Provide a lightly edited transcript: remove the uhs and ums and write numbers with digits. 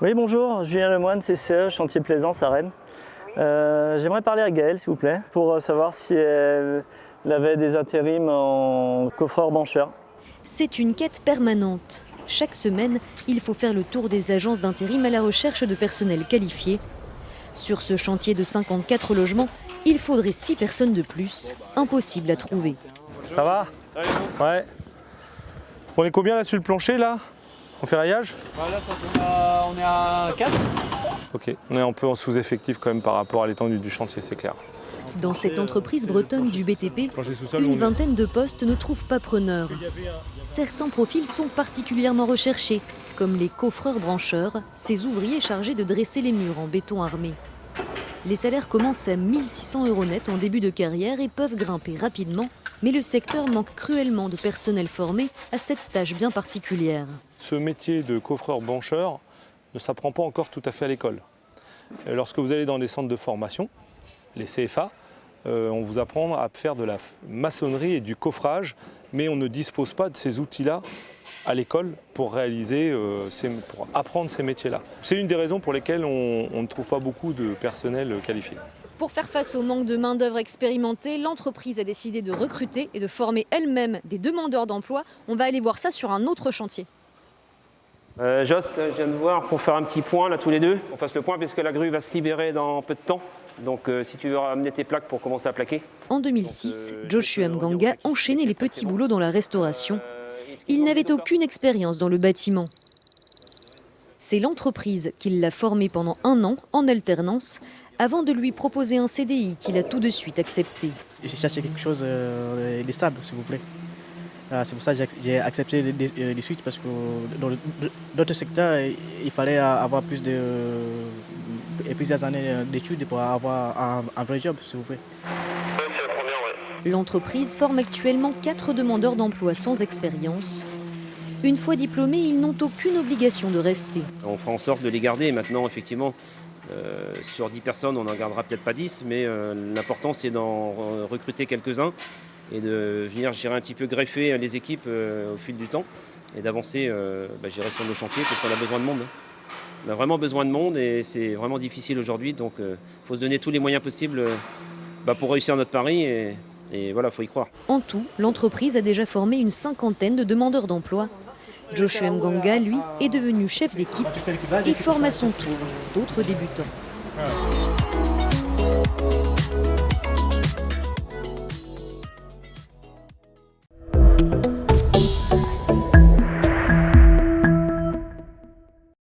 Oui, bonjour, Julien Lemoine, CCE, Chantier Plaisance à Rennes. J'aimerais parler à Gaëlle, s'il vous plaît, pour savoir si elle avait des intérims en coffreur-brancheur. C'est une quête permanente. Chaque semaine, il faut faire le tour des agences d'intérim à la recherche de personnel qualifié. Sur ce chantier de 54 logements, il faudrait 6 personnes de plus. Impossible à trouver. Ça va? Ouais. On est combien là sur le plancher là? En ferraillage? Là, on est à 4. Ok, on est un peu en sous-effectif quand même par rapport à l'étendue du chantier, c'est clair. Dans cette entreprise bretonne du BTP, une vingtaine de postes ne trouvent pas preneur. Certains profils sont particulièrement recherchés, comme les coffreurs-brancheurs, ces ouvriers chargés de dresser les murs en béton armé. Les salaires commencent à 1 600 € net en début de carrière et peuvent grimper rapidement, mais le secteur manque cruellement de personnel formé à cette tâche bien particulière. Ce métier de coffreur-brancheur ne s'apprend pas encore tout à fait à l'école. Lorsque vous allez dans des centres de formation, les CFA, on vous apprend à faire de la maçonnerie et du coffrage, mais on ne dispose pas de ces outils-là à l'école pour pour apprendre ces métiers-là. C'est une des raisons pour lesquelles on ne trouve pas beaucoup de personnel qualifié. Pour faire face au manque de main-d'œuvre expérimentée, l'entreprise a décidé de recruter et de former elle-même des demandeurs d'emploi. On va aller voir ça sur un autre chantier. Jost, je viens de voir pour faire un petit point là tous les deux. On fasse le point puisque la grue va se libérer dans peu de temps. Donc si tu veux ramener tes plaques pour commencer à plaquer. En 2006, Joshua Mganga enchaînait les petits boulots dans la restauration. Il n'avait aucune expérience dans le bâtiment. C'est l'entreprise qui l'a formé pendant 1 an en alternance avant de lui proposer un CDI qu'il a tout de suite accepté. J'ai cherché quelque chose de stable, s'il vous plaît. C'est pour ça que j'ai accepté les suites, parce que dans d'autres secteurs, il fallait avoir plusieurs années d'études pour avoir un vrai job, s'il vous plaît. L'entreprise forme actuellement 4 demandeurs d'emploi sans expérience. Une fois diplômés, ils n'ont aucune obligation de rester. On fera en sorte de les garder. Maintenant, effectivement, sur 10 personnes, on n'en gardera peut-être pas 10, mais l'important c'est d'en recruter quelques-uns et de venir gérer un petit peu greffer les équipes au fil du temps et d'avancer gérer sur nos chantiers parce qu'on a besoin de monde. On a vraiment besoin de monde et c'est vraiment difficile aujourd'hui, donc il faut se donner tous les moyens possibles pour réussir notre pari et voilà, il faut y croire. En tout, l'entreprise a déjà formé une 50aine de demandeurs d'emploi. Joshua Mganga, lui, est devenu chef d'équipe et forme à son tour d'autres débutants.